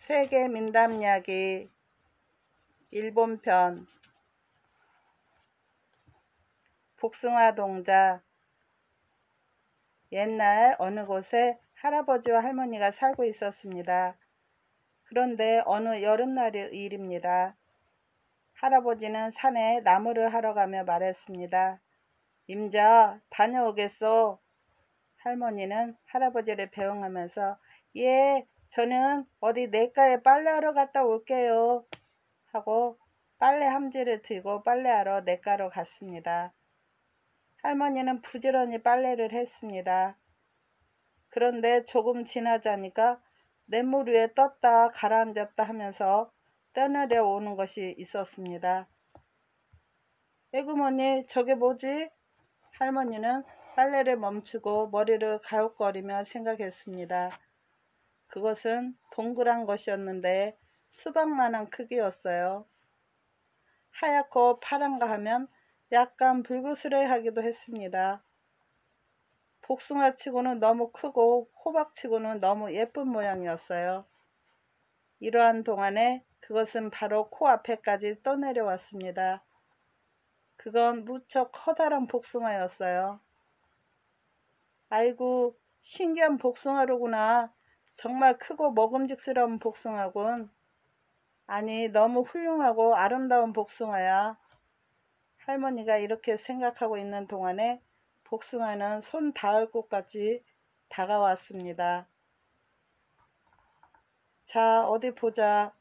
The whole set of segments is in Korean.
세계 민담 이야기 일본편. 복숭아 동자. 옛날 어느 곳에 할아버지와 할머니가 살고 있었습니다. 그런데 어느 여름날의 일입니다. 할아버지는 산에 나무를 하러 가며 말했습니다. 임자, 다녀오겠소. 할머니는 할아버지를 배웅하면서 예, 저는 어디 냇가에 빨래하러 갔다 올게요 하고 빨래 함지를 들고 빨래하러 냇가로 갔습니다. 할머니는 부지런히 빨래를 했습니다. 그런데 조금 지나자니까 냇물 위에 떴다 가라앉았다 하면서 떠내려 오는 것이 있었습니다. 에구머니, 저게 뭐지? 할머니는 빨래를 멈추고 머리를 가웃거리며 생각했습니다. 그것은 동그란 것이었는데 수박만한 크기였어요. 하얗고 파란가 하면 약간 불그스레하기도 했습니다. 복숭아치고는 너무 크고 호박치고는 너무 예쁜 모양이었어요. 이러한 동안에 그것은 바로 코앞에까지 떠내려왔습니다. 그건 무척 커다란 복숭아였어요. 아이고, 신기한 복숭아로구나. 정말 크고 먹음직스러운 복숭아군. 아니, 너무 훌륭하고 아름다운 복숭아야. 할머니가 이렇게 생각하고 있는 동안에 복숭아는 손 닿을 곳까지 다가왔습니다. 자, 어디 보자.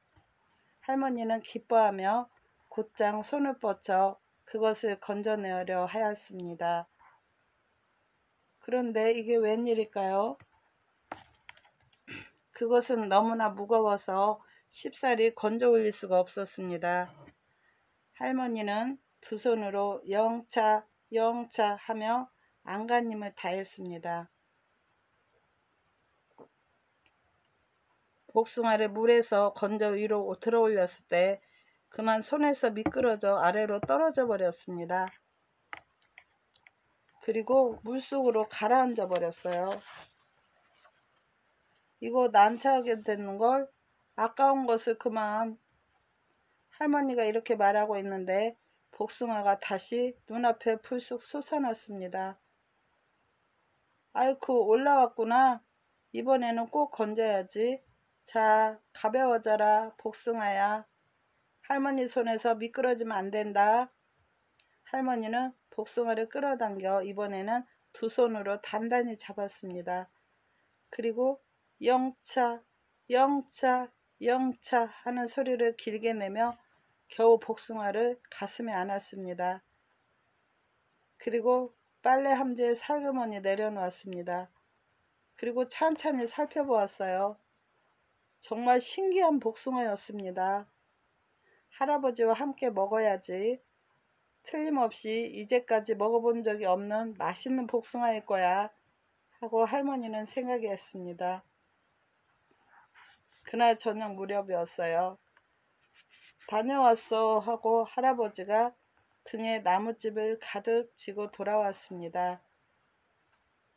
할머니는 기뻐하며 곧장 손을 뻗쳐 그것을 건져내려 하였습니다. 그런데 이게 웬일일까요? 그것은 너무나 무거워서 쉽사리 건져 올릴 수가 없었습니다. 할머니는 두 손으로 영차 영차 하며 안간힘을 다했습니다. 복숭아를 물에서 건져 위로 들어 올렸을 때 그만 손에서 미끄러져 아래로 떨어져 버렸습니다. 그리고 물속으로 가라앉아 버렸어요. 이거 난처하게 되는 걸, 아까운 것을 그만. 할머니가 이렇게 말하고 있는데 복숭아가 다시 눈앞에 불쑥 솟아났습니다. 아이쿠, 올라왔구나. 이번에는 꼭 건져야지. 자, 가벼워져라 복숭아야. 할머니 손에서 미끄러지면 안 된다. 할머니는 복숭아를 끌어당겨 이번에는 두 손으로 단단히 잡았습니다. 그리고 영차 영차 영차 하는 소리를 길게 내며 겨우 복숭아를 가슴에 안았습니다. 그리고 빨래 함지에 살그머니 내려놓았습니다. 그리고 찬찬히 살펴보았어요. 정말 신기한 복숭아였습니다. 할아버지와 함께 먹어야지. 틀림없이 이제까지 먹어본 적이 없는 맛있는 복숭아일 거야 하고 할머니는 생각했습니다. 그날 저녁 무렵이었어요. 다녀왔어 하고 할아버지가 등에 나뭇집을 가득 지고 돌아왔습니다.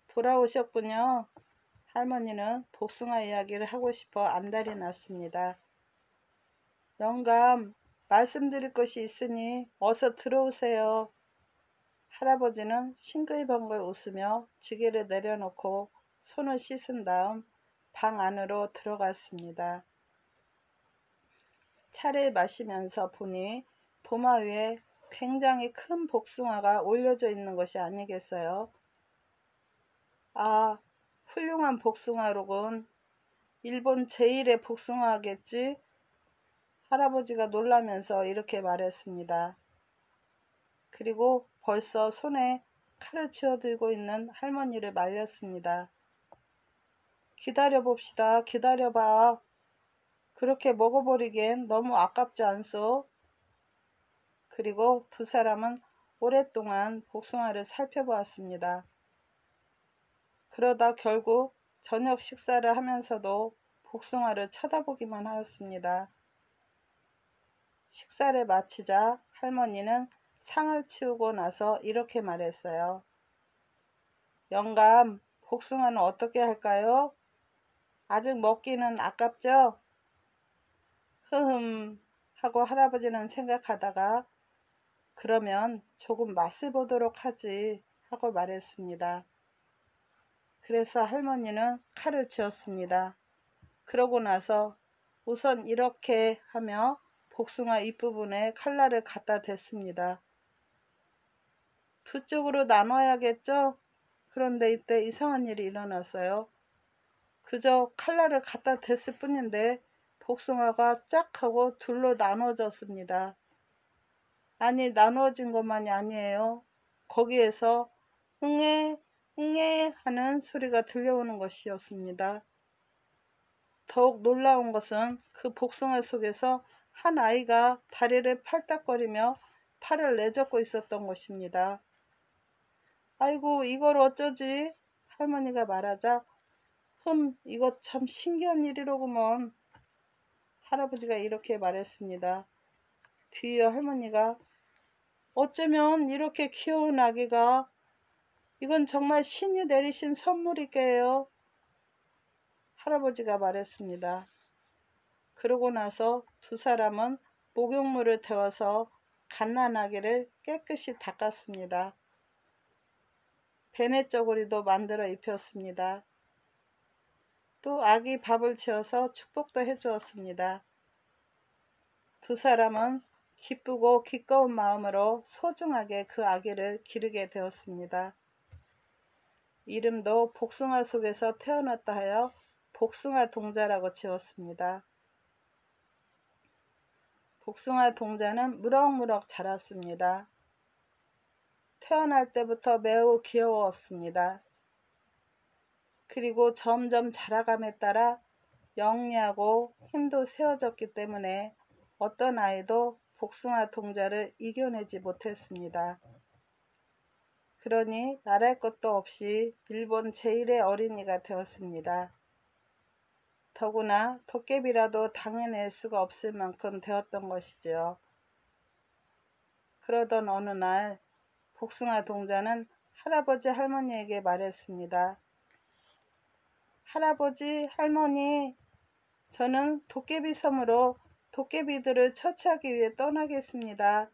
돌아오셨군요. 할머니는 복숭아 이야기를 하고 싶어 안달이 났습니다. 영감, 말씀드릴 것이 있으니 어서 들어오세요. 할아버지는 싱글벙글 웃으며 지게를 내려놓고 손을 씻은 다음 방 안으로 들어갔습니다. 차를 마시면서 보니 도마 위에 굉장히 큰 복숭아가 올려져 있는 것이 아니겠어요? 아, 훌륭한 복숭아로군. 일본 제1의 복숭아겠지? 할아버지가 놀라면서 이렇게 말했습니다. 그리고 벌써 손에 칼을 쥐어들고 있는 할머니를 말렸습니다. 기다려봅시다. 기다려봐. 그렇게 먹어버리기엔 너무 아깝지 않소? 그리고 두 사람은 오랫동안 복숭아를 살펴보았습니다. 그러다 결국 저녁 식사를 하면서도 복숭아를 쳐다보기만 하였습니다. 식사를 마치자 할머니는 상을 치우고 나서 이렇게 말했어요. 영감, 복숭아는 어떻게 할까요? 아직 먹기는 아깝죠? 흐흠 하고 할아버지는 생각하다가 그러면 조금 맛을 보도록 하지 하고 말했습니다. 그래서 할머니는 칼을 쥐었습니다. 그러고 나서 우선 이렇게 하며 복숭아 잎부분에 칼날을 갖다 댔습니다. 두 쪽으로 나눠야겠죠? 그런데 이때 이상한 일이 일어났어요. 그저 칼날을 갖다 댔을 뿐인데 복숭아가 짝 하고 둘로 나눠졌습니다. 아니, 나누어진 것만이 아니에요. 거기에서 응애 응애 하는 소리가 들려오는 것이었습니다. 더욱 놀라운 것은 그 복숭아 속에서 한 아이가 다리를 팔딱거리며 팔을 내젓고 있었던 것입니다. 아이고, 이걸 어쩌지? 할머니가 말하자 이거 참 신기한 일이로구먼. 할아버지가 이렇게 말했습니다. 뒤이어 할머니가 어쩌면 이렇게 귀여운 아기가 이건 정말 신이 내리신 선물이게요. 할아버지가 말했습니다. 그러고 나서 두 사람은 목욕물을 데워서 갓난아기를 깨끗이 닦았습니다. 베네저고리도 만들어 입혔습니다. 또 아기 밥을 지어서 축복도 해주었습니다. 두 사람은 기쁘고 기꺼운 마음으로 소중하게 그 아기를 기르게 되었습니다. 이름도 복숭아 속에서 태어났다 하여 복숭아 동자라고 지었습니다. 복숭아 동자는 무럭무럭 자랐습니다. 태어날 때부터 매우 귀여웠습니다. 그리고 점점 자라감에 따라 영리하고 힘도 세워졌기 때문에 어떤 아이도 복숭아 동자를 이겨내지 못했습니다. 그러니 말할 것도 없이 일본 제1의 어린이가 되었습니다. 더구나 도깨비라도 당해낼 수가 없을 만큼 되었던 것이지요. 그러던 어느 날 복숭아 동자는 할아버지 할머니에게 말했습니다. 할아버지 할머니, 저는 도깨비 섬으로 도깨비들을 처치하기 위해 떠나겠습니다.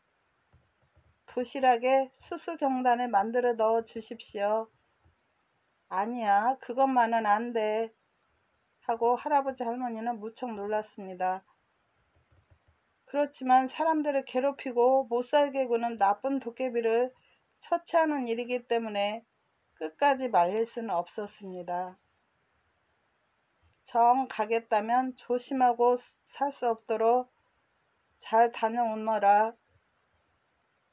도시락에 수수경단을 만들어 넣어 주십시오. 아니야, 그것만은 안 돼. 하고 할아버지 할머니는 무척 놀랐습니다. 그렇지만 사람들을 괴롭히고 못살게 구는 나쁜 도깨비를 처치하는 일이기 때문에 끝까지 말릴 수는 없었습니다. 정 가겠다면 조심하고 살 수 없도록 잘 다녀오너라.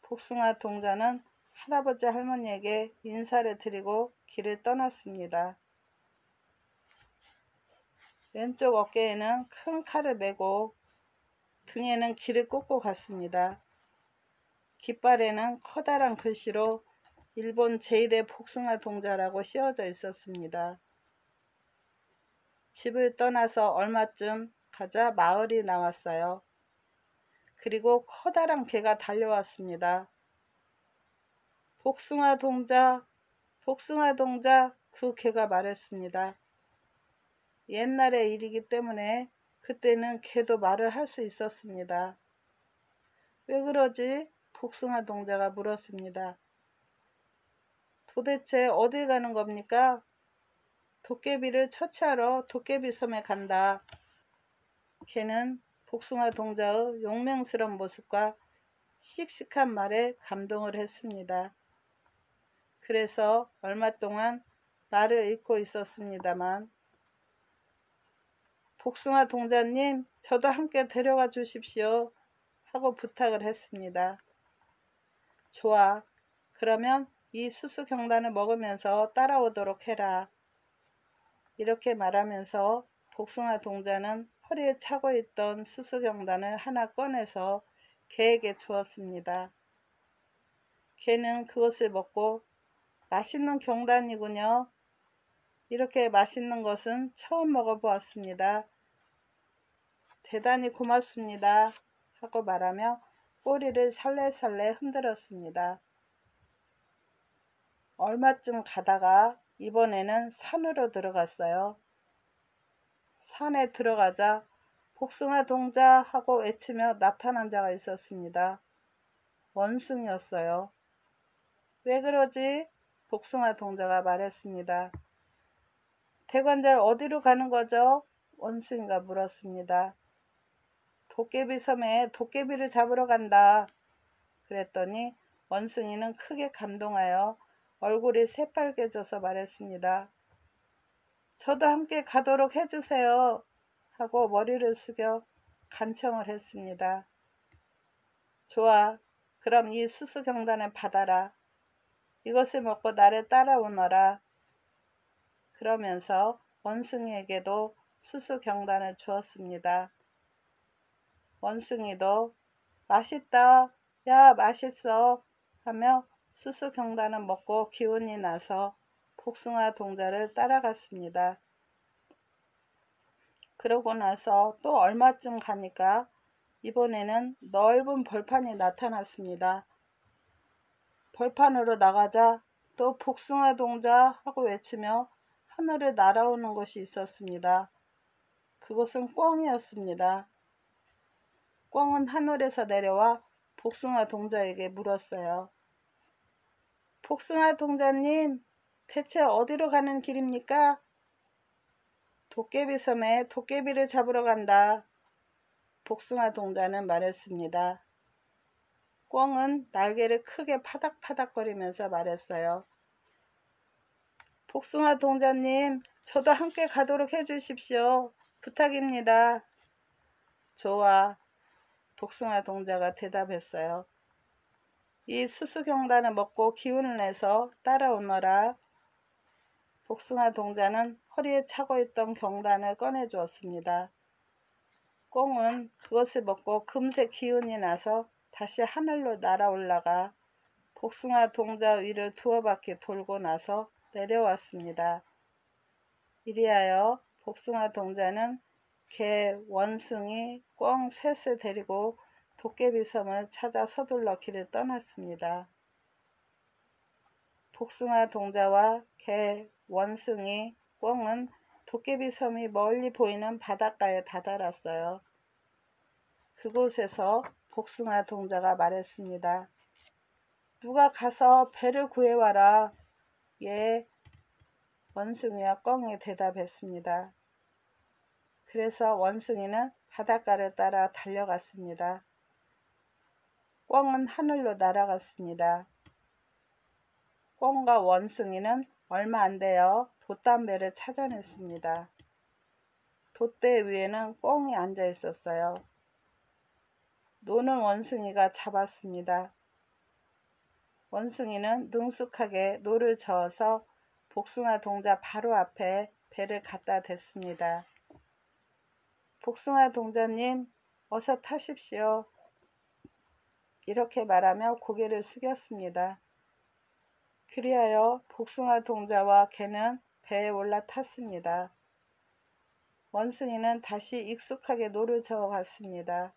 복숭아 동자는 할아버지 할머니에게 인사를 드리고 길을 떠났습니다. 왼쪽 어깨에는 큰 칼을 메고 등에는 길을 꽂고 갔습니다. 깃발에는 커다란 글씨로 일본 제1의 복숭아 동자라고 씌워져 있었습니다. 집을 떠나서 얼마쯤 가자 마을이 나왔어요. 그리고 커다란 개가 달려왔습니다. 복숭아 동자, 복숭아 동자, 그 개가 말했습니다. 옛날의 일이기 때문에 그때는 개도 말을 할 수 있었습니다. 왜 그러지? 복숭아 동자가 물었습니다. 도대체 어디 가는 겁니까? 도깨비를 처치하러 도깨비 섬에 간다. 개는 복숭아 동자의 용맹스러운 모습과 씩씩한 말에 감동을 했습니다. 그래서 얼마 동안 말을 잇고 있었습니다만 복숭아 동자님, 저도 함께 데려가 주십시오 하고 부탁을 했습니다. 좋아, 그러면 이 수수경단을 먹으면서 따라오도록 해라. 이렇게 말하면서 복숭아 동자는 허리에 차고 있던 수수경단을 하나 꺼내서 개에게 주었습니다. 개는 그것을 먹고 맛있는 경단이군요. 이렇게 맛있는 것은 처음 먹어보았습니다. 대단히 고맙습니다. 하고 말하며 꼬리를 살래살래 흔들었습니다. 얼마쯤 가다가 이번에는 산으로 들어갔어요. 산에 들어가자 복숭아 동자 하고 외치며 나타난 자가 있었습니다. 원숭이였어요. 왜 그러지? 복숭아 동자가 말했습니다. 대관절 어디로 가는 거죠? 원숭이가 물었습니다. 도깨비 섬에 도깨비를 잡으러 간다. 그랬더니 원숭이는 크게 감동하여 얼굴이 새빨개져서 말했습니다. 저도 함께 가도록 해주세요. 하고 머리를 숙여 간청을 했습니다. 좋아. 그럼 이 수수경단을 받아라. 이것을 먹고 나를 따라오너라. 그러면서 원숭이에게도 수수경단을 주었습니다. 원숭이도 맛있다. 야, 맛있어. 하며 수수경단을 먹고 기운이 나서 복숭아 동자를 따라갔습니다. 그러고 나서 또 얼마쯤 가니까 이번에는 넓은 벌판이 나타났습니다. 벌판으로 나가자 또 복숭아 동자 하고 외치며 하늘을 날아오는 것이 있었습니다. 그것은 꿩이었습니다. 꿩은 하늘에서 내려와 복숭아 동자에게 물었어요. 복숭아 동자님, 대체 어디로 가는 길입니까? 도깨비 섬에 도깨비를 잡으러 간다. 복숭아 동자는 말했습니다. 꿩은 날개를 크게 파닥파닥거리면서 말했어요. 복숭아 동자님, 저도 함께 가도록 해주십시오. 부탁입니다. 좋아. 복숭아 동자가 대답했어요. 이 수수경단을 먹고 기운을 내서 따라오너라. 복숭아 동자는 허리에 차고 있던 경단을 꺼내주었습니다. 꿩은 그것을 먹고 금세 기운이 나서 다시 하늘로 날아올라가 복숭아 동자 위를 두어 바퀴 돌고 나서 내려왔습니다. 이리하여 복숭아 동자는 개, 원숭이, 꿩 셋을 데리고 도깨비 섬을 찾아 서둘러 길을 떠났습니다. 복숭아 동자와 개, 원숭이, 꿩은 도깨비 섬이 멀리 보이는 바닷가에 다다랐어요. 그곳에서 복숭아 동자가 말했습니다. 누가 가서 배를 구해와라. 예, 원숭이와 꿩이 대답했습니다. 그래서 원숭이는 바닷가를 따라 달려갔습니다. 꿩은 하늘로 날아갔습니다. 꿩과 원숭이는 얼마 안 되어 돛담배를 찾아냈습니다. 돛대 위에는 꿩이 앉아 있었어요. 노는 원숭이가 잡았습니다. 원숭이는 능숙하게 노를 저어서 복숭아 동자 바로 앞에 배를 갖다 댔습니다. 복숭아 동자님, 어서 타십시오. 이렇게 말하며 고개를 숙였습니다. 그리하여 복숭아 동자와 개는 배에 올라탔습니다. 원숭이는 다시 익숙하게 노를 저어갔습니다.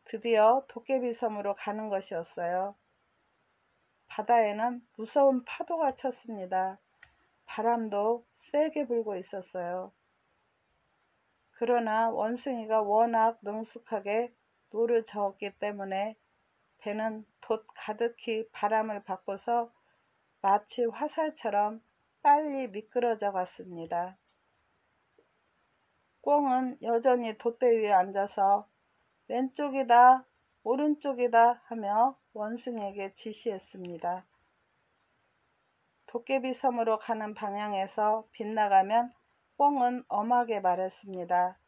드디어 도깨비 섬으로 가는 것이었어요. 바다에는 무서운 파도가 쳤습니다. 바람도 세게 불고 있었어요. 그러나 원숭이가 워낙 능숙하게 노를 저었기 때문에 배는 돛 가득히 바람을 받고서 마치 화살처럼 빨리 미끄러져 갔습니다. 꿩은 여전히 돛대 위에 앉아서 왼쪽이다, 오른쪽이다 하며 원숭이에게 지시했습니다. 도깨비 섬으로 가는 방향에서 빗나가면 꿩은 엄하게 말했습니다.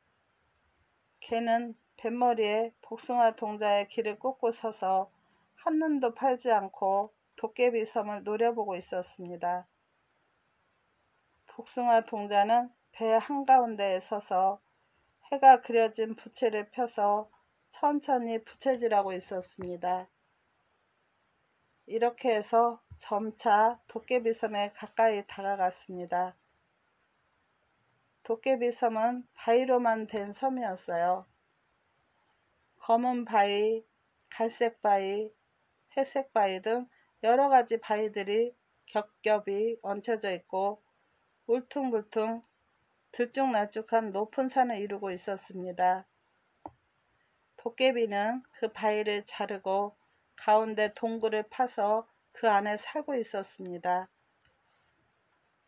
개는 뱃머리에 복숭아 동자의 길을 꽂고 서서 한눈도 팔지 않고 도깨비 섬을 노려보고 있었습니다. 복숭아 동자는 배 한가운데에 서서 해가 그려진 부채를 펴서 천천히 부채질하고 있었습니다. 이렇게 해서 점차 도깨비 섬에 가까이 다가갔습니다. 도깨비 섬은 바위로만 된 섬이었어요. 검은 바위, 갈색 바위, 회색 바위 등 여러 가지 바위들이 겹겹이 얹혀져 있고 울퉁불퉁 들쭉날쭉한 높은 산을 이루고 있었습니다. 도깨비는 그 바위를 자르고 가운데 동굴을 파서 그 안에 살고 있었습니다.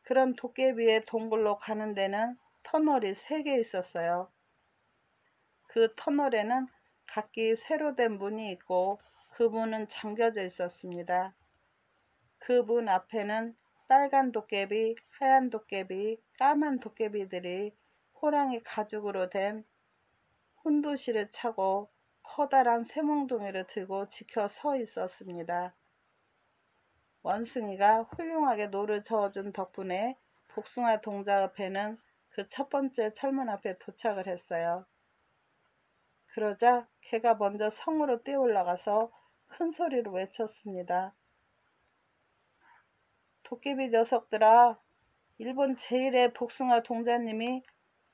그런 도깨비의 동굴로 가는 데는 터널이 3개 있었어요. 그 터널에는 각기 새로 된 문이 있고 그 문은 잠겨져 있었습니다. 그 문 앞에는 빨간 도깨비, 하얀 도깨비, 까만 도깨비들이 호랑이 가죽으로 된 훈도시를 차고 커다란 쇠몽둥이를 들고 지켜 서 있었습니다. 원숭이가 훌륭하게 노를 저어준 덕분에 복숭아 동자 앞에는 그 첫 번째 철문 앞에 도착을 했어요. 그러자 개가 먼저 성으로 뛰어올라가서 큰 소리로 외쳤습니다. 도깨비 녀석들아, 일본 제1의 복숭아 동자님이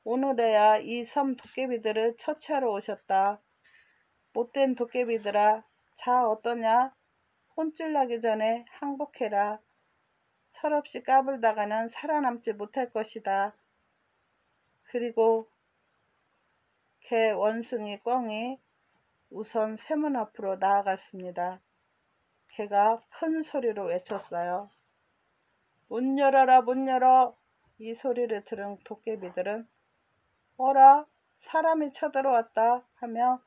오늘에야 이 섬 도깨비들을 처치하러 오셨다. 못된 도깨비들아, 자 어떠냐? 혼쭐 나기 전에 항복해라. 철없이 까불다가는 살아남지 못할 것이다. 그리고 개, 원숭이, 꿩이 우선 쇠문 앞으로 나아갔습니다. 개가 큰 소리로 외쳤어요. 문 열어라, 문 열어. 이 소리를 들은 도깨비들은 어라, 사람이 쳐들어왔다 하며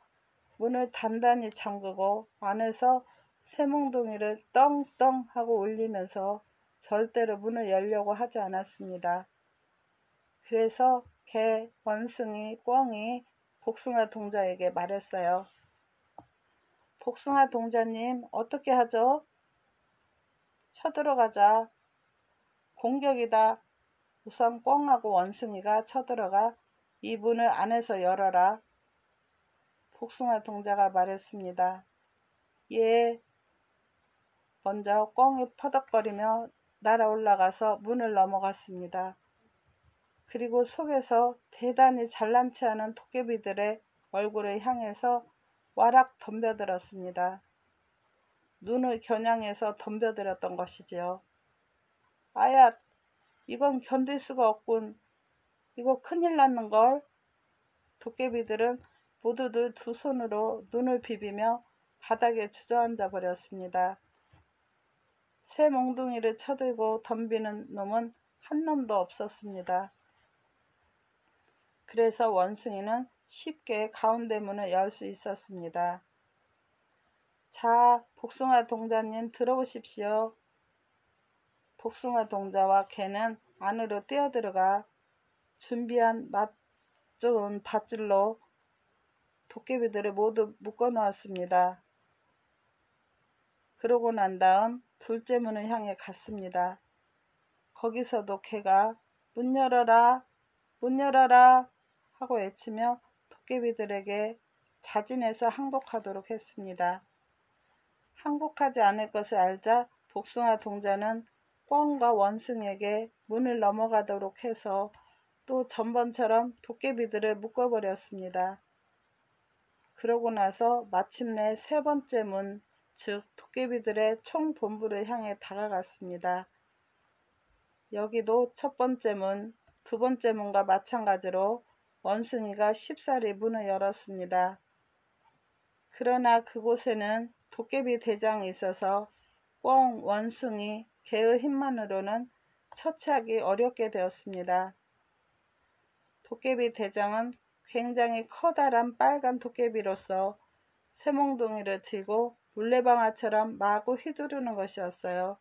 문을 단단히 잠그고 안에서 쇠몽둥이를 떵떵 하고 울리면서 절대로 문을 열려고 하지 않았습니다. 그래서 개, 원숭이, 꿩이 복숭아 동자에게 말했어요. 복숭아 동자님, 어떻게 하죠? 쳐들어가자. 공격이다. 우선 꿩하고 원숭이가 쳐들어가 이 문을 안에서 열어라. 복숭아 동자가 말했습니다. 예. 먼저 꿩이 퍼덕거리며 날아 올라가서 문을 넘어갔습니다. 그리고 속에서 대단히 잘난 체하는 도깨비들의 얼굴을 향해서 와락 덤벼들었습니다. 눈을 겨냥해서 덤벼들었던 것이지요. 아야, 이건 견딜 수가 없군. 이거 큰일 났는걸. 도깨비들은 모두들 두 손으로 눈을 비비며 바닥에 주저앉아 버렸습니다. 새 몽둥이를 쳐들고 덤비는 놈은 한 놈도 없었습니다. 그래서 원숭이는 쉽게 가운데 문을 열 수 있었습니다. 자, 복숭아 동자님 들어오십시오. 복숭아 동자와 개는 안으로 뛰어들어가 준비한 맛 좋은 밧줄로 도깨비들을 모두 묶어 놓았습니다. 그러고 난 다음 둘째 문을 향해 갔습니다. 거기서도 개가 문 열어라, 문 열어라 하고 외치며 도깨비들에게 자진해서 항복하도록 했습니다. 항복하지 않을 것을 알자 복숭아 동자는 꿩과 원숭이에게 문을 넘어가도록 해서 또 전번처럼 도깨비들을 묶어버렸습니다. 그러고 나서 마침내 세 번째 문, 즉 도깨비들의 총본부를 향해 다가갔습니다. 여기도 첫 번째 문, 두 번째 문과 마찬가지로 원숭이가 쉽사리 문을 열었습니다. 그러나 그곳에는 도깨비 대장이 있어서 꿩, 원숭이, 개의 힘만으로는 처치하기 어렵게 되었습니다. 도깨비 대장은 굉장히 커다란 빨간 도깨비로서 쇠몽둥이를 들고 물레방아처럼 마구 휘두르는 것이었어요.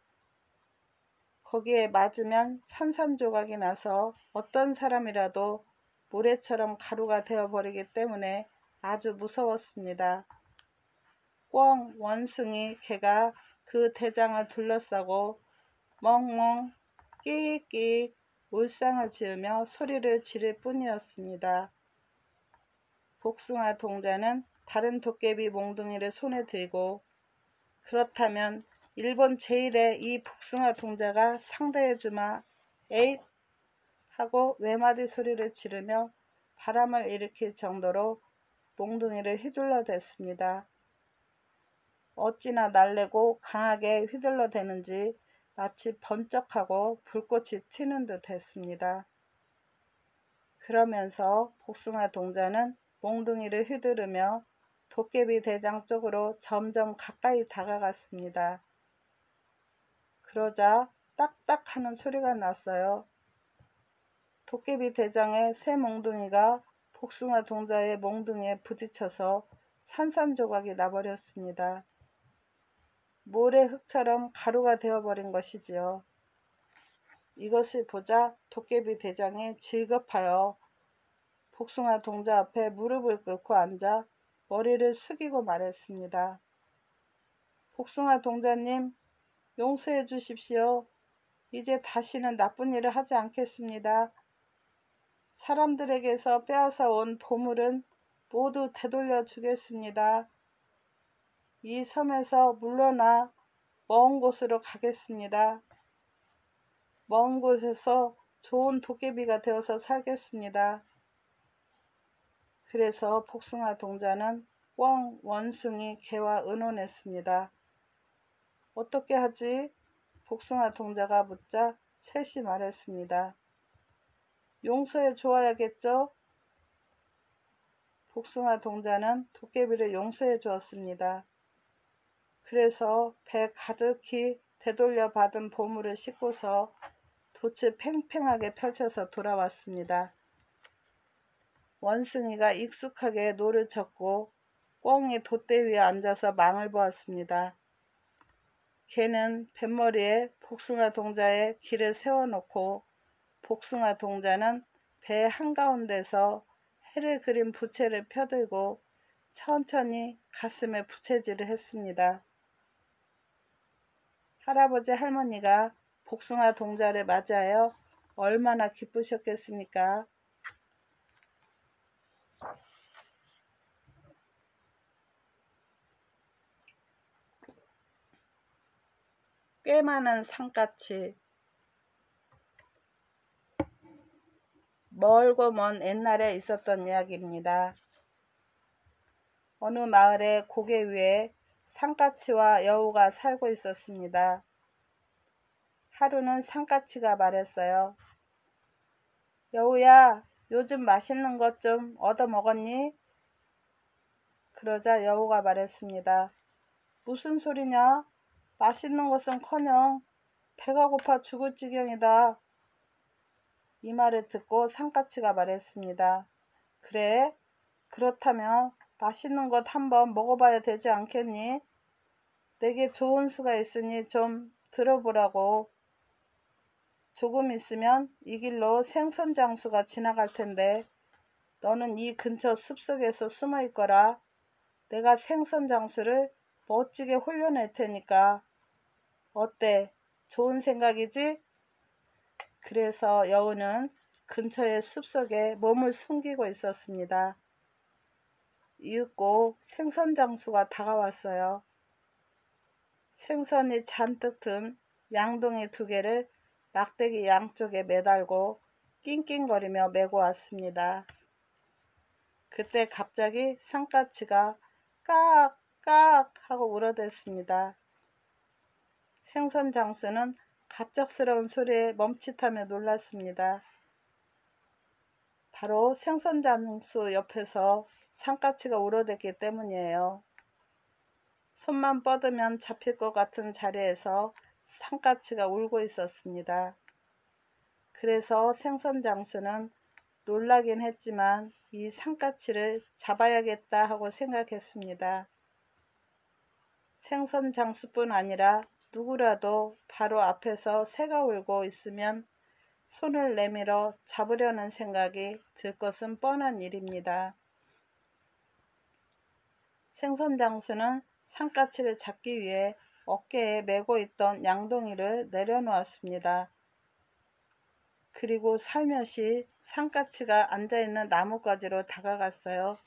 거기에 맞으면 산산조각이 나서 어떤 사람이라도 모래처럼 가루가 되어버리기 때문에 아주 무서웠습니다. 꿩, 원숭이, 개가 그 대장을 둘러싸고 멍멍, 끽끽 울상을 지으며 소리를 지를 뿐이었습니다. 복숭아 동자는 다른 도깨비 몽둥이를 손에 들고 그렇다면 일본 제1의 이 복숭아 동자가 상대해주마 에잇 하고 외마디 소리를 지르며 바람을 일으킬 정도로 몽둥이를 휘둘러댔습니다. 어찌나 날래고 강하게 휘둘러대는지 마치 번쩍하고 불꽃이 튀는 듯 했습니다. 그러면서 복숭아 동자는 몽둥이를 휘두르며 도깨비 대장 쪽으로 점점 가까이 다가갔습니다. 그러자 딱딱 하는 소리가 났어요. 도깨비 대장의 새 몽둥이가 복숭아 동자의 몽둥이에 부딪혀서 산산조각이 나버렸습니다. 모래 흙처럼 가루가 되어버린 것이지요. 이것을 보자 도깨비 대장이 질겁하여 복숭아 동자 앞에 무릎을 꿇고 앉아 머리를 숙이고 말했습니다. 복숭아 동자님, 용서해 주십시오. 이제 다시는 나쁜 일을 하지 않겠습니다. 사람들에게서 빼앗아 온 보물은 모두 되돌려 주겠습니다. 이 섬에서 물러나 먼 곳으로 가겠습니다. 먼 곳에서 좋은 도깨비가 되어서 살겠습니다. 그래서 복숭아 동자는 꿩, 원숭이, 개와 의논했습니다. 어떻게 하지? 복숭아 동자가 묻자 셋이 말했습니다. 용서해 주어야겠죠? 복숭아 동자는 도깨비를 용서해 주었습니다. 그래서 배 가득히 되돌려 받은 보물을 싣고서 돛을 팽팽하게 펼쳐서 돌아왔습니다. 원숭이가 익숙하게 노를 쳤고 꿩이 돛대 위에 앉아서 망을 보았습니다. 개는 뱃머리에 복숭아 동자의 길을 세워놓고 복숭아 동자는 배 한가운데서 해를 그린 부채를 펴들고 천천히 가슴에 부채질을 했습니다. 할아버지 할머니가 복숭아 동자를 맞이하여 얼마나 기쁘셨겠습니까? 꽤 많은 산까치. 멀고 먼 옛날에 있었던 이야기입니다. 어느 마을의 고개 위에 산까치와 여우가 살고 있었습니다. 하루는 산까치가 말했어요. 여우야, 요즘 맛있는 것 좀 얻어 먹었니? 그러자 여우가 말했습니다. 무슨 소리냐? 맛있는 것은커녕 배가 고파 죽을 지경이다. 이 말을 듣고 산까치가 말했습니다. 그래? 그렇다면 맛있는 것 한번 먹어봐야 되지 않겠니? 내게 좋은 수가 있으니 좀 들어보라고. 조금 있으면 이 길로 생선장수가 지나갈 텐데 너는 이 근처 숲속에서 숨어 있거라. 내가 생선장수를 멋지게 홀려낼 테니까. 어때? 좋은 생각이지? 그래서 여우는 근처의 숲속에 몸을 숨기고 있었습니다. 이윽고 생선장수가 다가왔어요. 생선이 잔뜩 든 양동이 2개를 막대기 양쪽에 매달고 낑낑거리며 메고 왔습니다. 그때 갑자기 산까치가 깍깍 하고 울어댔습니다. 생선장수는 갑작스러운 소리에 멈칫하며 놀랐습니다. 바로 생선장수 옆에서 산까치가 울어댔기 때문이에요. 손만 뻗으면 잡힐 것 같은 자리에서 산까치가 울고 있었습니다. 그래서 생선장수는 놀라긴 했지만 이 산까치를 잡아야겠다 하고 생각했습니다. 생선장수뿐 아니라 누구라도 바로 앞에서 새가 울고 있으면 손을 내밀어 잡으려는 생각이 들 것은 뻔한 일입니다. 생선장수는 산까치를 잡기 위해 어깨에 메고 있던 양동이를 내려놓았습니다. 그리고 살며시 산까치가 앉아있는 나뭇가지로 다가갔어요.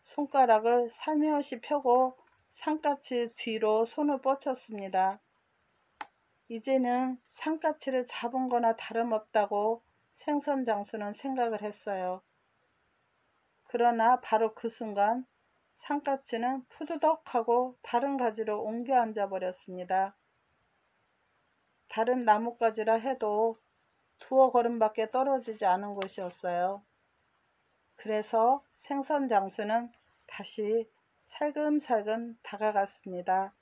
손가락을 살며시 펴고 산까치 뒤로 손을 뻗쳤습니다. 이제는 산까치를 잡은 거나 다름없다고 생선장수는 생각을 했어요. 그러나 바로 그 순간 산까치는 푸드덕하고 다른 가지로 옮겨 앉아 버렸습니다. 다른 나뭇가지라 해도 두어 걸음밖에 떨어지지 않은 곳이었어요. 그래서 생선 장수는 다시 살금살금 다가갔습니다.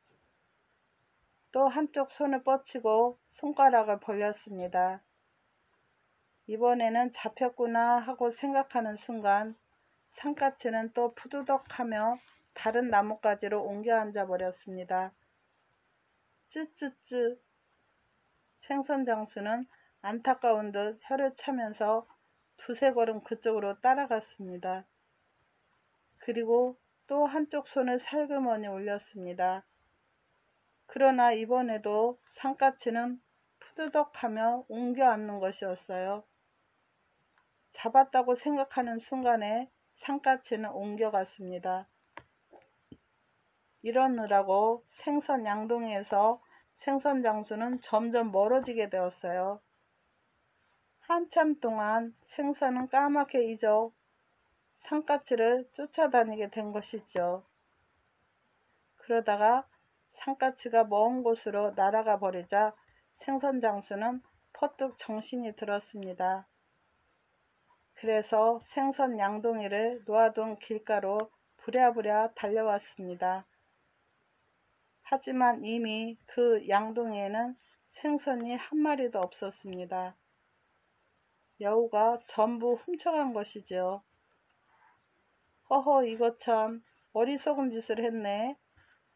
또 한쪽 손을 뻗치고 손가락을 벌렸습니다. 이번에는 잡혔구나 하고 생각하는 순간 산까치는 또 푸드덕하며 다른 나뭇가지로 옮겨 앉아 버렸습니다. 쯔쯔쯔. 생선 장수는 안타까운 듯 혀를 차면서 두세 걸음 그쪽으로 따라갔습니다. 그리고 또 한쪽 손을 살그머니 올렸습니다. 그러나 이번에도 산까치는 푸드덕하며 옮겨 앉는 것이었어요. 잡았다고 생각하는 순간에 산까치는 옮겨갔습니다. 이러느라고 생선 양동이에서 생선 장수는 점점 멀어지게 되었어요. 한참 동안 생선은 까맣게 잊어 산까치를 쫓아다니게 된 것이죠. 그러다가 산까치가 먼 곳으로 날아가 버리자 생선 장수는 퍼뜩 정신이 들었습니다. 그래서 생선 양동이를 놓아둔 길가로 부랴부랴 달려왔습니다. 하지만 이미 그 양동이에는 생선이 한 마리도 없었습니다. 여우가 전부 훔쳐간 것이지요. 허허, 이거 참 어리석은 짓을 했네.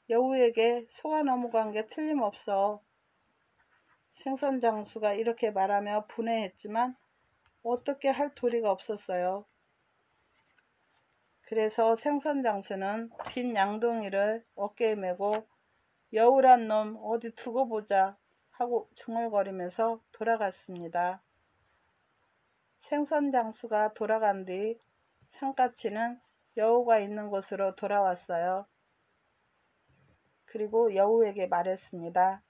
여우에게 속아 넘어간 게 틀림없어. 생선 장수가 이렇게 말하며 분해했지만 어떻게 할 도리가 없었어요. 그래서 생선 장수는 빈 양동이를 어깨에 메고 여우란 놈 어디 두고 보자 하고 중얼거리면서 돌아갔습니다. 생선 장수가 돌아간 뒤 산까치는 여우가 있는 곳으로 돌아왔어요. 그리고 여우에게 말했습니다.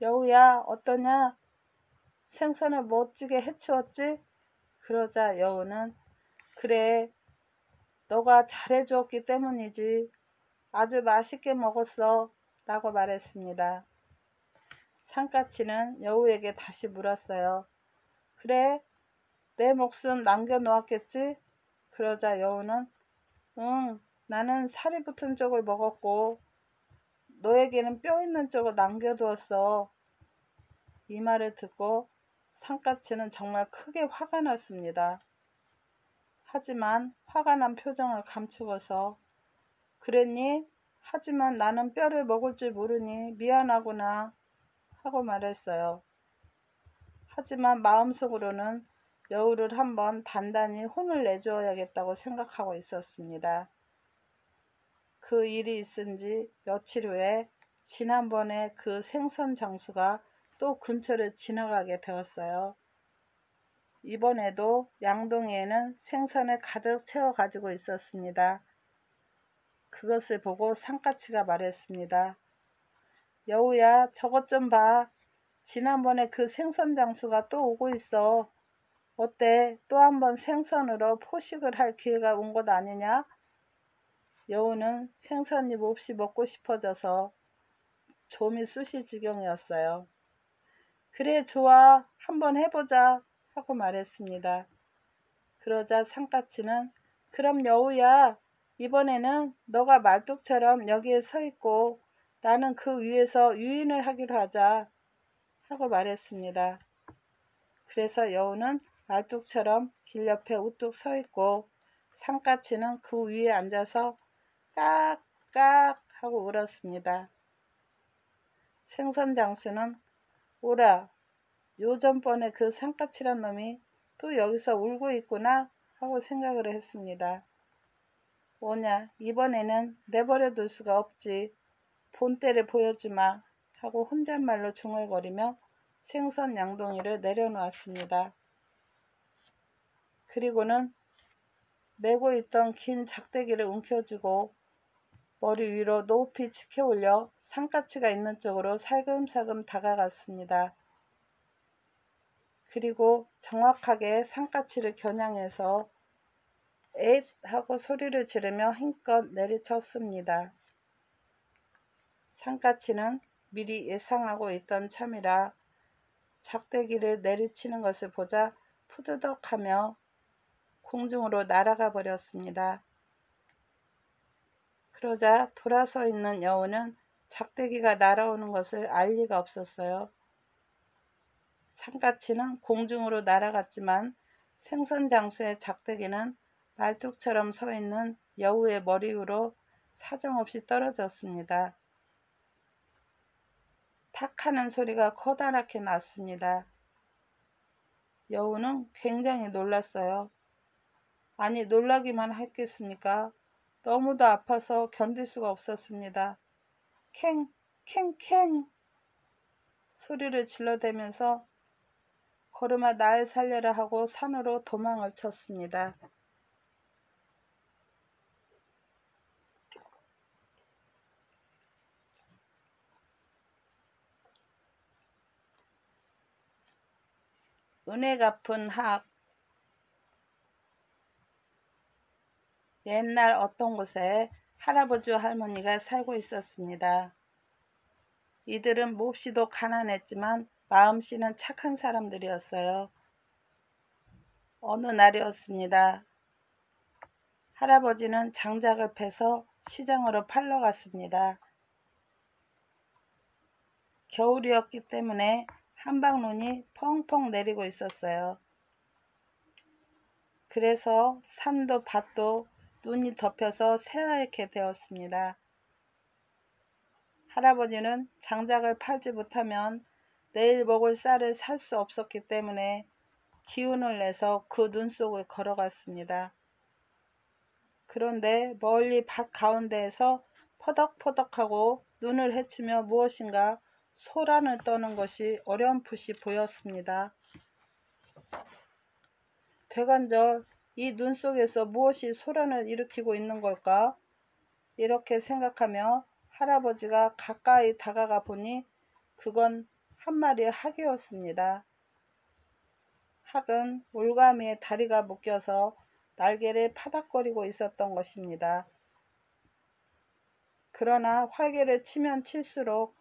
여우야, 어떠냐? 생선을 멋지게 해치웠지? 그러자 여우는 그래, 너가 잘해주었기 때문이지. 아주 맛있게 먹었어 라고 말했습니다. 산까치는 여우에게 다시 물었어요. 그래, 내 몫은 남겨놓았겠지? 그러자 여우는 응, 나는 살이 붙은 쪽을 먹었고 너에게는 뼈 있는 쪽을 남겨두었어. 이 말을 듣고 산까치는 정말 크게 화가 났습니다. 하지만 화가 난 표정을 감추고서 그랬니? 하지만 나는 뼈를 먹을 줄 모르니 미안하구나 하고 말했어요. 하지만 마음속으로는 여우를 한번 단단히 혼을 내주어야겠다고 생각하고 있었습니다. 그 일이 있은 지 며칠 후에 지난번에 그 생선 장수가 또 근처를 지나가게 되었어요. 이번에도 양동이에는 생선을 가득 채워 가지고 있었습니다. 그것을 보고 산까치가 말했습니다. 여우야, 저것 좀 봐. 지난번에 그 생선 장수가 또 오고 있어. 어때? 또 한번 생선으로 포식을 할 기회가 온 것 아니냐? 여우는 생선이 몹시 먹고 싶어져서 좀이 쑤시 지경이었어요. 그래, 좋아. 한번 해보자 하고 말했습니다. 그러자 산까치는 그럼 여우야, 이번에는 너가 말뚝처럼 여기에 서 있고 나는 그 위에서 유인을 하기로 하자 하고 말했습니다. 그래서 여우는 말뚝처럼 길 옆에 우뚝 서 있고 산까치는 그 위에 앉아서 깍깍 하고 울었습니다. 생선 장수는 오라, 요전번에 그 산까치란 놈이 또 여기서 울고 있구나 하고 생각을 했습니다. 오냐, 이번에는 내버려 둘 수가 없지. 본때를 보여주마 하고 혼잣말로 중얼거리며 생선 양동이를 내려놓았습니다. 그리고는 메고 있던 긴 작대기를 움켜쥐고 머리 위로 높이 치켜 올려 산까치가 있는 쪽으로 살금살금 다가갔습니다. 그리고 정확하게 산까치를 겨냥해서 에잇 하고 소리를 지르며 힘껏 내리쳤습니다. 산까치는 미리 예상하고 있던 참이라 작대기를 내리치는 것을 보자 푸드덕하며 공중으로 날아가 버렸습니다. 그러자 돌아서 있는 여우는 작대기가 날아오는 것을 알 리가 없었어요. 삼가치는 공중으로 날아갔지만 생선장수의 작대기는 말뚝처럼 서 있는 여우의 머리 위로 사정없이 떨어졌습니다. 탁 하는 소리가 커다랗게 났습니다. 여우는 굉장히 놀랐어요. 아니, 놀라기만 했겠습니까? 너무도 아파서 견딜 수가 없었습니다. 캥, 캥 소리를 질러대면서 걸음아 날 살려라 하고 산으로 도망을 쳤습니다. 은혜 갚은 학. 옛날 어떤 곳에 할아버지와 할머니가 살고 있었습니다. 이들은 몹시도 가난했지만 마음씨는 착한 사람들이었어요. 어느 날이었습니다. 할아버지는 장작을 패서 시장으로 팔러 갔습니다. 겨울이었기 때문에 한방눈이 펑펑 내리고 있었어요. 그래서 산도 밭도 눈이 덮여서 새하얗게 되었습니다. 할아버지는 장작을 팔지 못하면 내일 먹을 쌀을 살 수 없었기 때문에 기운을 내서 그 눈 속을 걸어갔습니다. 그런데 멀리 밭 가운데에서 퍼덕퍼덕하고 눈을 헤치며 무엇인가 소란을 떠는 것이 어렴풋이 보였습니다. 대관절, 이 눈 속에서 무엇이 소란을 일으키고 있는 걸까? 이렇게 생각하며 할아버지가 가까이 다가가 보니 그건 한 마리의 학이었습니다. 학은 올가미에 다리가 묶여서 날개를 파닥거리고 있었던 것입니다. 그러나 활개를 치면 칠수록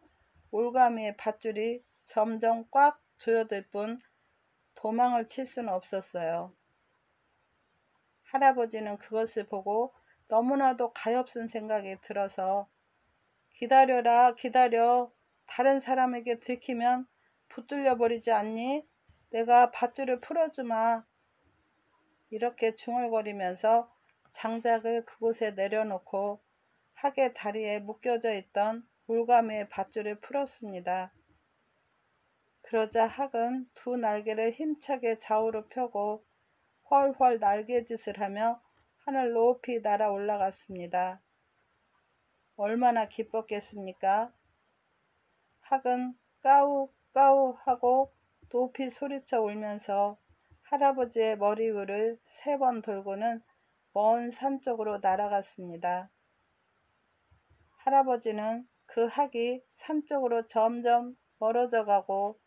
올가미의 밧줄이 점점 꽉 조여들 뿐 도망을 칠 수는 없었어요. 할아버지는 그것을 보고 너무나도 가엾은 생각이 들어서 기다려라, 기다려. 다른 사람에게 들키면 붙들려 버리지 않니? 내가 밧줄을 풀어주마. 이렇게 중얼거리면서 장작을 그곳에 내려놓고 학의 다리에 묶여져 있던 올가미의 밧줄을 풀었습니다. 그러자 학은 두 날개를 힘차게 좌우로 펴고 훨훨 날개짓을 하며 하늘 높이 날아 올라갔습니다. 얼마나 기뻤겠습니까? 학은 까우 까우 하고 높이 소리쳐 울면서 할아버지의 머리 위를 3번 돌고는 먼 산 쪽으로 날아갔습니다. 할아버지는 그 학이 산 쪽으로 점점 멀어져 가고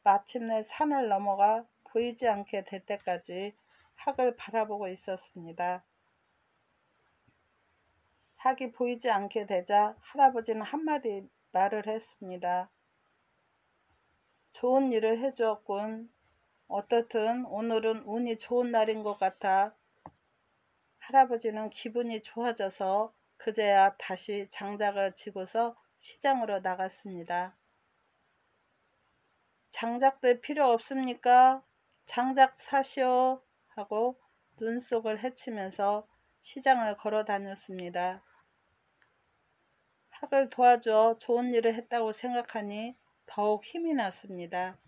마침내 산을 넘어가 보이지 않게 될 때까지 학을 바라보고 있었습니다. 학이 보이지 않게 되자 할아버지는 한마디 말을 했습니다. 좋은 일을 해주었군. 어떻든 오늘은 운이 좋은 날인 것 같아. 할아버지는 기분이 좋아져서 그제야 다시 장작을 지고서 시장으로 나갔습니다. 장작들 필요 없습니까? 장작 사시오 하고 눈속을 헤치면서 시장을 걸어 다녔습니다. 학을 도와줘 좋은 일을 했다고 생각하니 더욱 힘이 났습니다.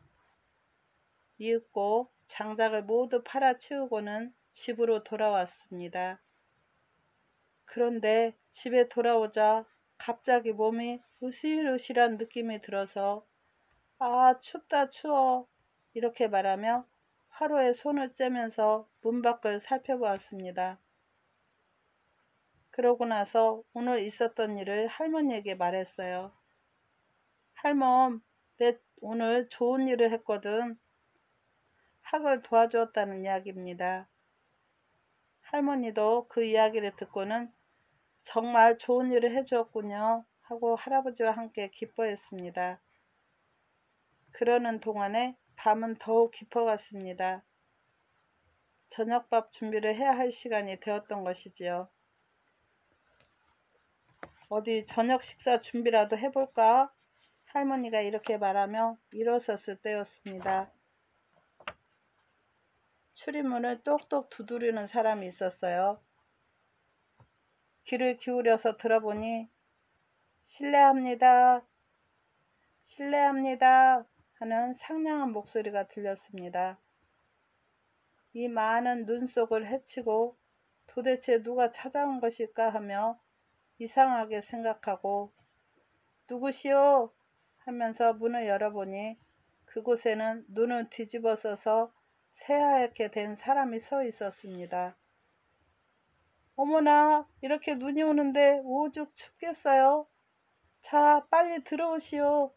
이윽고 장작을 모두 팔아치우고는 집으로 돌아왔습니다. 그런데 집에 돌아오자 갑자기 몸이 으실으실한 느낌이 들어서 아, 춥다 추워 이렇게 말하며 화로에 손을 째면서 문 밖을 살펴보았습니다. 그러고 나서 오늘 있었던 일을 할머니에게 말했어요. 할멈, 내 오늘 좋은 일을 했거든. 학을 도와주었다는 이야기입니다. 할머니도 그 이야기를 듣고는 정말 좋은 일을 해주었군요 하고 할아버지와 함께 기뻐했습니다. 그러는 동안에 밤은 더욱 깊어갔습니다. 저녁밥 준비를 해야 할 시간이 되었던 것이지요. 어디 저녁 식사 준비라도 해볼까? 할머니가 이렇게 말하며 일어섰을 때였습니다. 출입문을 똑똑 두드리는 사람이 있었어요. 귀를 기울여서 들어보니 실례합니다. 실례합니다. 하는 상냥한 목소리가 들렸습니다. 이 많은 눈속을 헤치고 도대체 누가 찾아온 것일까 하며 이상하게 생각하고 누구시오? 하면서 문을 열어보니 그곳에는 눈을 뒤집어 써서 새하얗게 된 사람이 서 있었습니다. 어머나, 이렇게 눈이 오는데 오죽 춥겠어요. 자, 빨리 들어오시오.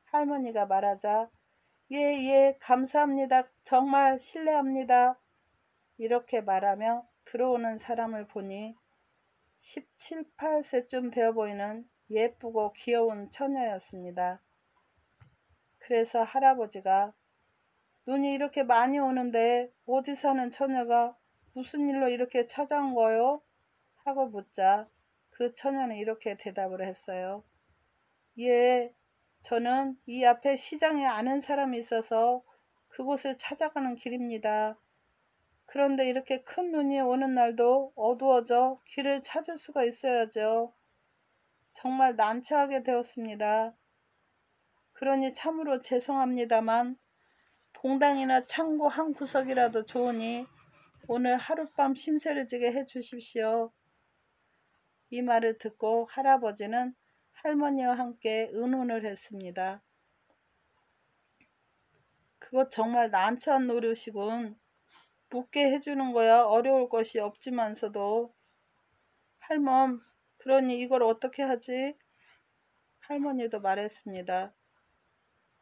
할머니가 말하자 예, 감사합니다. 정말 실례합니다. 이렇게 말하며 들어오는 사람을 보니 17, 18세쯤 되어 보이는 예쁘고 귀여운 처녀였습니다. 그래서 할아버지가 눈이 이렇게 많이 오는데 어디 사는 처녀가 무슨 일로 이렇게 찾아온 거요? 하고 묻자 그 처녀는 이렇게 대답을 했어요. 예, 저는 이 앞에 시장에 아는 사람이 있어서 그곳을 찾아가는 길입니다. 그런데 이렇게 큰 눈이 오는 날도 어두워져 길을 찾을 수가 있어야죠. 정말 난처하게 되었습니다. 그러니 참으로 죄송합니다만 동당이나 창고 한 구석이라도 좋으니 오늘 하룻밤 신세를 지게 해주십시오. 이 말을 듣고 할아버지는 할머니와 함께 의논을 했습니다. 그것 정말 난처한 노릇이군. 묵게 해주는 거야 어려울 것이 없지만서도. 할멈, 그러니 이걸 어떻게 하지? 할머니도 말했습니다.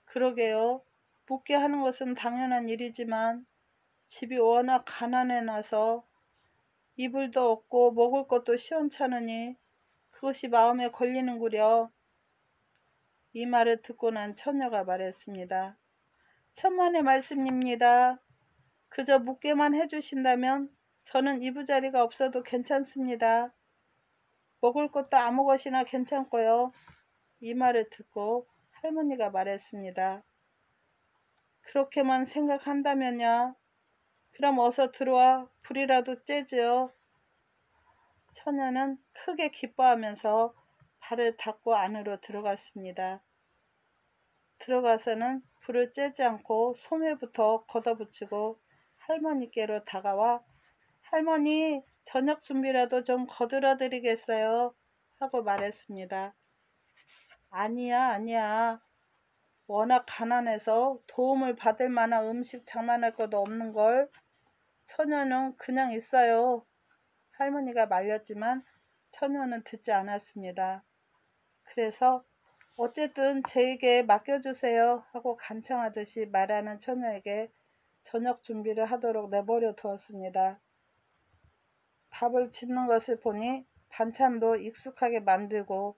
그러게요. 묵게 하는 것은 당연한 일이지만 집이 워낙 가난해놔서 이불도 없고 먹을 것도 시원찮으니 그것이 마음에 걸리는구려. 이 말을 듣고 난 처녀가 말했습니다. 천만의 말씀입니다. 그저 묵게만 해주신다면 저는 이부자리가 없어도 괜찮습니다. 먹을 것도 아무 것이나 괜찮고요. 이 말을 듣고 할머니가 말했습니다. 그렇게만 생각한다면야 그럼 어서 들어와 불이라도 쬐지요. 처녀는 크게 기뻐하면서 발을 닫고 안으로 들어갔습니다. 들어가서는 불을 쬐지 않고 소매부터 걷어붙이고 할머니께로 다가와 할머니, 저녁 준비라도 좀 거들어 드리겠어요 하고 말했습니다. 아니야. 워낙 가난해서 도움을 받을 만한 음식 장만할 것도 없는걸. 처녀는 그냥 있어요. 할머니가 말렸지만 처녀는 듣지 않았습니다. 그래서 어쨌든 제에게 맡겨주세요 하고 간청하듯이 말하는 처녀에게 저녁 준비를 하도록 내버려 두었습니다. 밥을 짓는 것을 보니 반찬도 익숙하게 만들고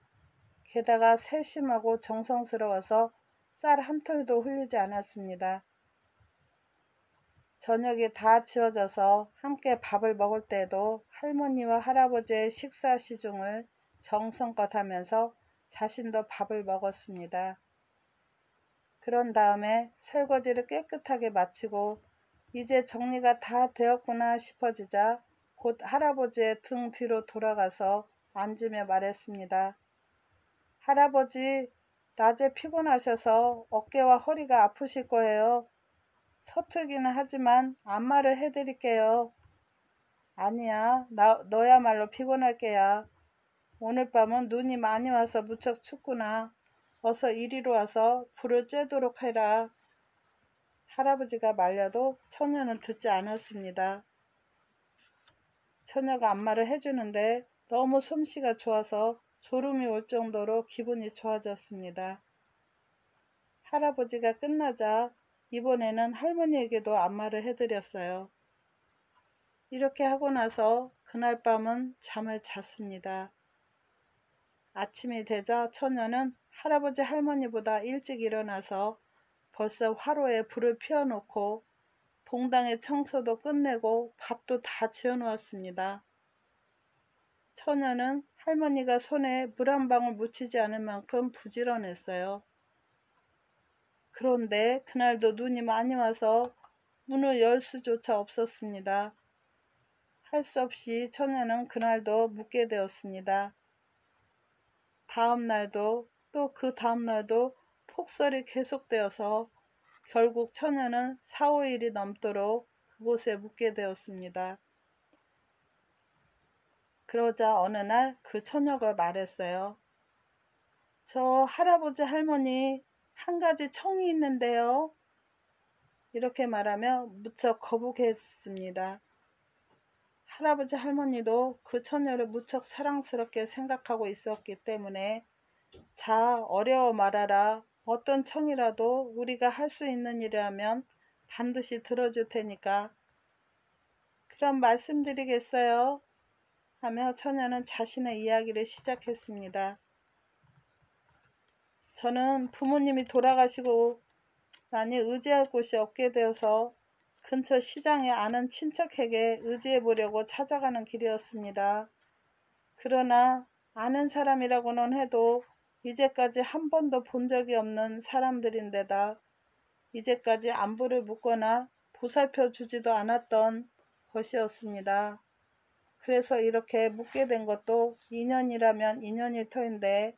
게다가 세심하고 정성스러워서 쌀 한 톨도 흘리지 않았습니다. 저녁이 다 지어져서 함께 밥을 먹을 때도 할머니와 할아버지의 식사 시중을 정성껏 하면서 자신도 밥을 먹었습니다. 그런 다음에 설거지를 깨끗하게 마치고 이제 정리가 다 되었구나 싶어지자 곧 할아버지의 등 뒤로 돌아가서 앉으며 말했습니다. 할아버지, 낮에 피곤하셔서 어깨와 허리가 아프실 거예요. 서툴기는 하지만 안마를 해드릴게요. 아니야, 너야말로 피곤할 게야. 오늘 밤은 눈이 많이 와서 무척 춥구나. 어서 이리로 와서 불을 쬐도록 해라. 할아버지가 말려도 처녀는 듣지 않았습니다. 처녀가 안마를 해주는데 너무 솜씨가 좋아서 졸음이 올 정도로 기분이 좋아졌습니다. 할아버지가 끝나자 이번에는 할머니에게도 안마를 해드렸어요. 이렇게 하고 나서 그날 밤은 잠을 잤습니다. 아침이 되자 처녀는 할아버지 할머니보다 일찍 일어나서 벌써 화로에 불을 피워놓고 봉당의 청소도 끝내고 밥도 다 지어놓았습니다. 처녀는 할머니가 손에 물 한 방울 묻히지 않을 만큼 부지런했어요. 그런데 그날도 눈이 많이 와서 문을 열 수조차 없었습니다. 할 수 없이 처녀는 그날도 묵게 되었습니다. 다음 날도 또 그 다음 날도 폭설이 계속되어서 결국 처녀는 4, 5일이 넘도록 그곳에 묵게 되었습니다. 그러자 어느 날 그 처녀가 말했어요. 저 할아버지 할머니 한 가지 청이 있는데요. 이렇게 말하며 무척 거북했습니다. 할아버지 할머니도 그 처녀를 무척 사랑스럽게 생각하고 있었기 때문에 자, 어려워 말하라. 어떤 청이라도 우리가 할 수 있는 일이라면 반드시 들어줄 테니까 그럼 말씀드리겠어요. 하며 처녀는 자신의 이야기를 시작했습니다. 저는 부모님이 돌아가시고 나니 의지할 곳이 없게 되어서 근처 시장에 아는 친척에게 의지해 보려고 찾아가는 길이었습니다. 그러나 아는 사람이라고는 해도 이제까지 한 번도 본 적이 없는 사람들인데다 이제까지 안부를 묻거나 보살펴 주지도 않았던 것이었습니다. 그래서 이렇게 묻게 된 것도 인연이라면 인연일 터인데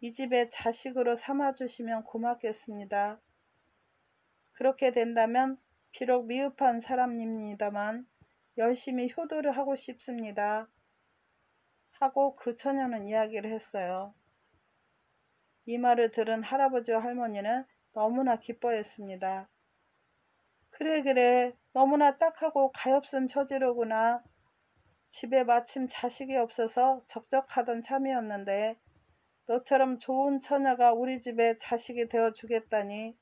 이 집에 자식으로 삼아주시면 고맙겠습니다. 그렇게 된다면 비록 미흡한 사람입니다만 열심히 효도를 하고 싶습니다. 하고 그 처녀는 이야기를 했어요. 이 말을 들은 할아버지와 할머니는 너무나 기뻐했습니다. 그래 너무나 딱하고 가엾은 처지로구나. 집에 마침 자식이 없어서 적적하던 참이었는데 너처럼 좋은 처녀가 우리 집에 자식이 되어 주겠다니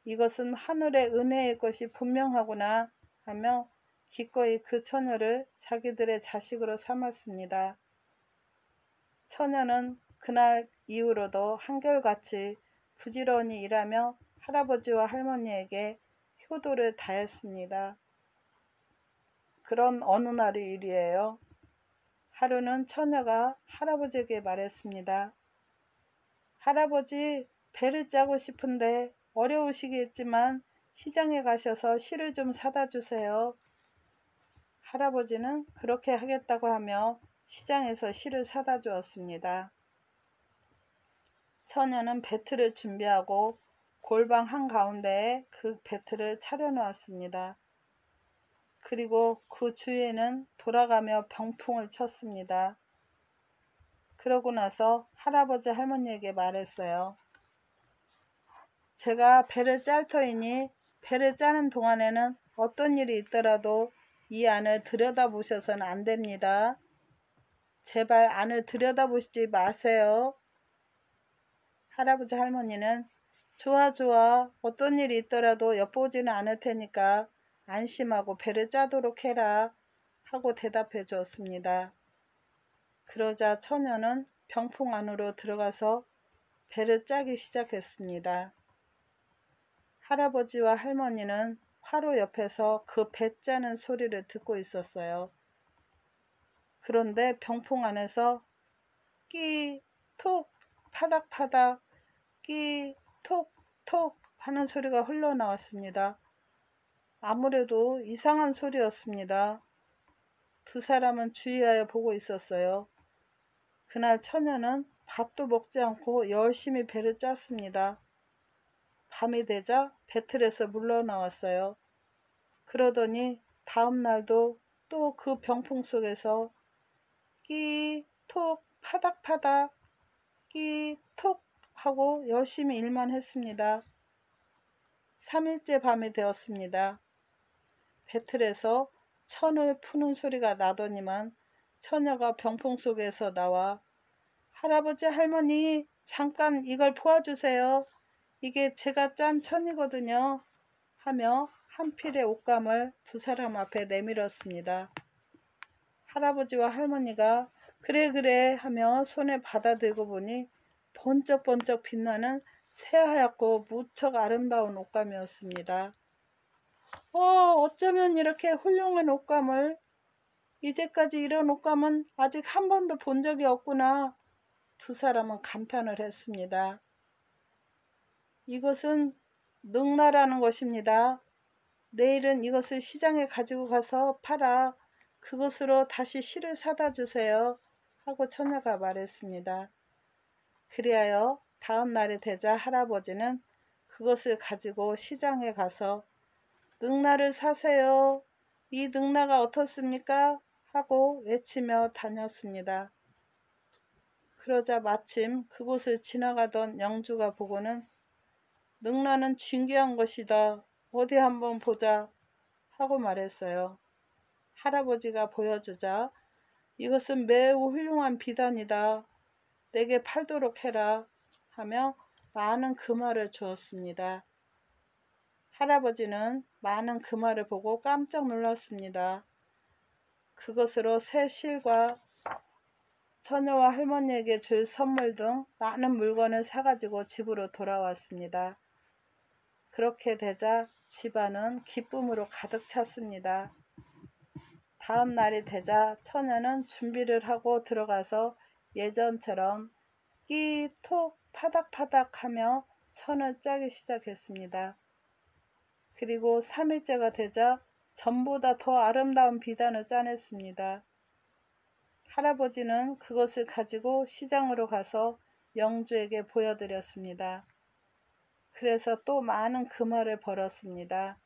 이것은 하늘의 은혜일 것이 분명하구나 하며 기꺼이 그 처녀를 자기들의 자식으로 삼았습니다. 처녀는 그날 이후로도 한결같이 부지런히 일하며 할아버지와 할머니에게 효도를 다했습니다. 그런 어느 날의 일이에요. 하루는 처녀가 할아버지에게 말했습니다. 할아버지, 배를 짜고 싶은데 어려우시겠지만 시장에 가셔서 실을 좀 사다 주세요. 할아버지는 그렇게 하겠다고 하며 시장에서 실을 사다 주었습니다. 처녀는 배틀을 준비하고 골방 한가운데에 그 배틀을 차려놓았습니다. 그리고 그 주위에는 돌아가며 병풍을 쳤습니다. 그러고 나서 할아버지 할머니에게 말했어요. 제가 배를 짤 터이니 배를 짜는 동안에는 어떤 일이 있더라도 이 안을 들여다보셔서는 안 됩니다. 제발 안을 들여다보시지 마세요. 할아버지 할머니는 좋아 어떤 일이 있더라도 엿보지는 않을 테니까 안심하고 배를 짜도록 해라 하고 대답해 주었습니다. 그러자 처녀는 병풍 안으로 들어가서 배를 짜기 시작했습니다. 할아버지와 할머니는 화로 옆에서 그 배 짜는 소리를 듣고 있었어요. 그런데 병풍 안에서 끼, 톡, 파닥파닥, 끼, 톡, 톡 하는 소리가 흘러나왔습니다. 아무래도 이상한 소리였습니다. 두 사람은 주의하여 보고 있었어요. 그날 처녀는 밥도 먹지 않고 열심히 배를 짰습니다. 밤이 되자 배틀에서 물러나왔어요. 그러더니 다음 날도 또 그 병풍 속에서 끼, 톡, 파닥파닥, 끼, 톡 하고 열심히 일만 했습니다. 3일째 밤이 되었습니다. 배틀에서 천을 푸는 소리가 나더니만 처녀가 병풍 속에서 나와 할아버지 할머니 잠깐 이걸 보아주세요. 이게 제가 짠 천이거든요. 하며 한 필의 옷감을 두 사람 앞에 내밀었습니다. 할아버지와 할머니가 그래 하며 손에 받아들고 보니 번쩍번쩍 빛나는 새하얗고 무척 아름다운 옷감이었습니다. 어쩌면 이렇게 훌륭한 옷감을, 이제까지 이런 옷감은 아직 한 번도 본 적이 없구나. 두 사람은 감탄을 했습니다. 이것은 능나라는 것입니다. 내일은 이것을 시장에 가지고 가서 팔아 그것으로 다시 실을 사다 주세요. 하고 처녀가 말했습니다. 그리하여 다음 날이 되자 할아버지는 그것을 가지고 시장에 가서 능나를 사세요. 이 능나가 어떻습니까? 하고 외치며 다녔습니다. 그러자 마침 그곳을 지나가던 영주가 보고는 능라는 진귀한 것이다. 어디 한번 보자 하고 말했어요. 할아버지가 보여주자 이것은 매우 훌륭한 비단이다. 내게 팔도록 해라 하며 많은 금화를 주었습니다. 할아버지는 많은 금화를 보고 깜짝 놀랐습니다. 그것으로 새 실과 처녀와 할머니에게 줄 선물 등 많은 물건을 사가지고 집으로 돌아왔습니다. 그렇게 되자 집안은 기쁨으로 가득 찼습니다. 다음 날이 되자 처녀는 준비를 하고 들어가서 예전처럼 끼톡 파닥파닥 하며 천을 짜기 시작했습니다. 그리고 3일째가 되자 전보다 더 아름다운 비단을 짜냈습니다. 할아버지는 그것을 가지고 시장으로 가서 영주에게 보여드렸습니다. 그래서 또 많은 금화를 벌었습니다.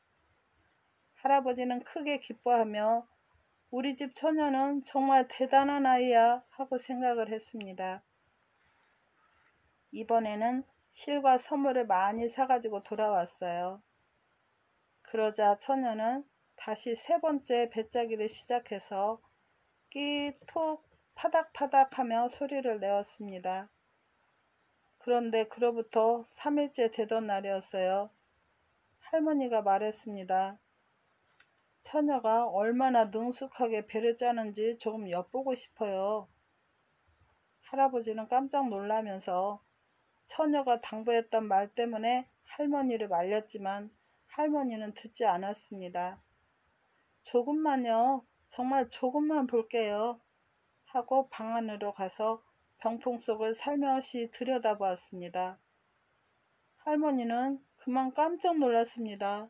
할아버지는 크게 기뻐하며 우리 집 처녀는 정말 대단한 아이야 하고 생각을 했습니다. 이번에는 실과 선물을 많이 사가지고 돌아왔어요. 그러자 처녀는 다시 세 번째 배짜기를 시작해서 끼톡 파닥파닥 하며 소리를 내었습니다. 그런데 그로부터 3일째 되던 날이었어요. 할머니가 말했습니다. 처녀가 얼마나 능숙하게 배를 짜는지 조금 엿보고 싶어요. 할아버지는 깜짝 놀라면서 처녀가 당부했던 말 때문에 할머니를 말렸지만 할머니는 듣지 않았습니다. 조금만요. 정말 조금만 볼게요. 하고 방 안으로 가서 병풍 속을 살며시 들여다보았습니다. 할머니는 그만 깜짝 놀랐습니다.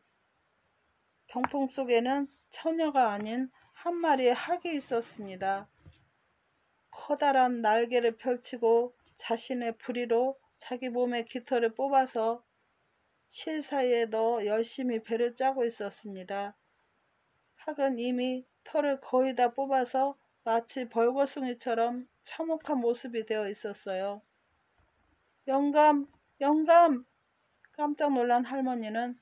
병풍 속에는 처녀가 아닌 한 마리의 학이 있었습니다. 커다란 날개를 펼치고 자신의 부리로 자기 몸의 깃털을 뽑아서 실 사이에 넣어 열심히 배를 짜고 있었습니다. 학은 이미 털을 거의 다 뽑아서 마치 벌거숭이처럼 참혹한 모습이 되어 있었어요. 영감! 영감! 깜짝 놀란 할머니는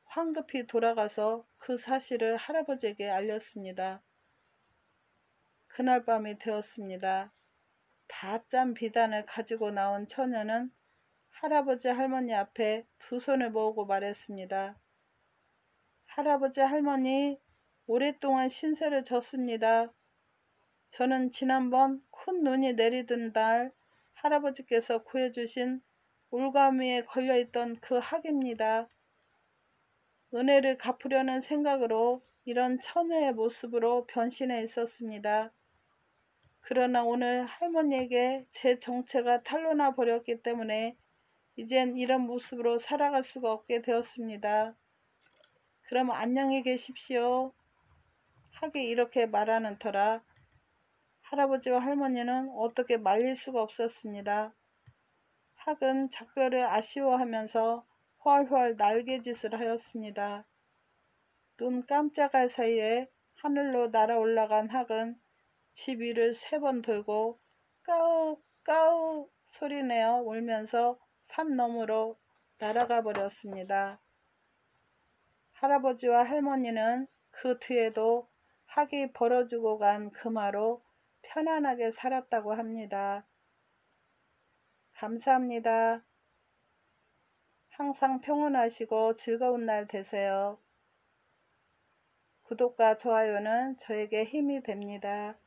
황급히 돌아가서 그 사실을 할아버지에게 알렸습니다. 그날 밤이 되었습니다. 다 짠 비단을 가지고 나온 처녀는 할아버지 할머니 앞에 두 손을 모으고 말했습니다. 할아버지 할머니, 오랫동안 신세를 졌습니다. 저는 지난번 큰 눈이 내리던 날 할아버지께서 구해주신 올가미에 걸려있던 그 학입니다. 은혜를 갚으려는 생각으로 이런 처녀의 모습으로 변신해 있었습니다. 그러나 오늘 할머니에게 제 정체가 탄로나 버렸기 때문에 이젠 이런 모습으로 살아갈 수가 없게 되었습니다. 그럼 안녕히 계십시오. 학이 이렇게 말하는 터라 할아버지와 할머니는 어떻게 말릴 수가 없었습니다. 학은 작별을 아쉬워하면서 훨훨 날개짓을 하였습니다. 눈 깜짝할 사이에 하늘로 날아올라간 학은 집 위를 3번 돌고 까우 까우 소리내어 울면서 산 너머로 날아가 버렸습니다. 할아버지와 할머니는 그 뒤에도 학이 벌어주고 간 금화로 편안하게 살았다고 합니다. 감사합니다. 항상 평온하시고 즐거운 날 되세요. 구독과 좋아요는 저에게 힘이 됩니다.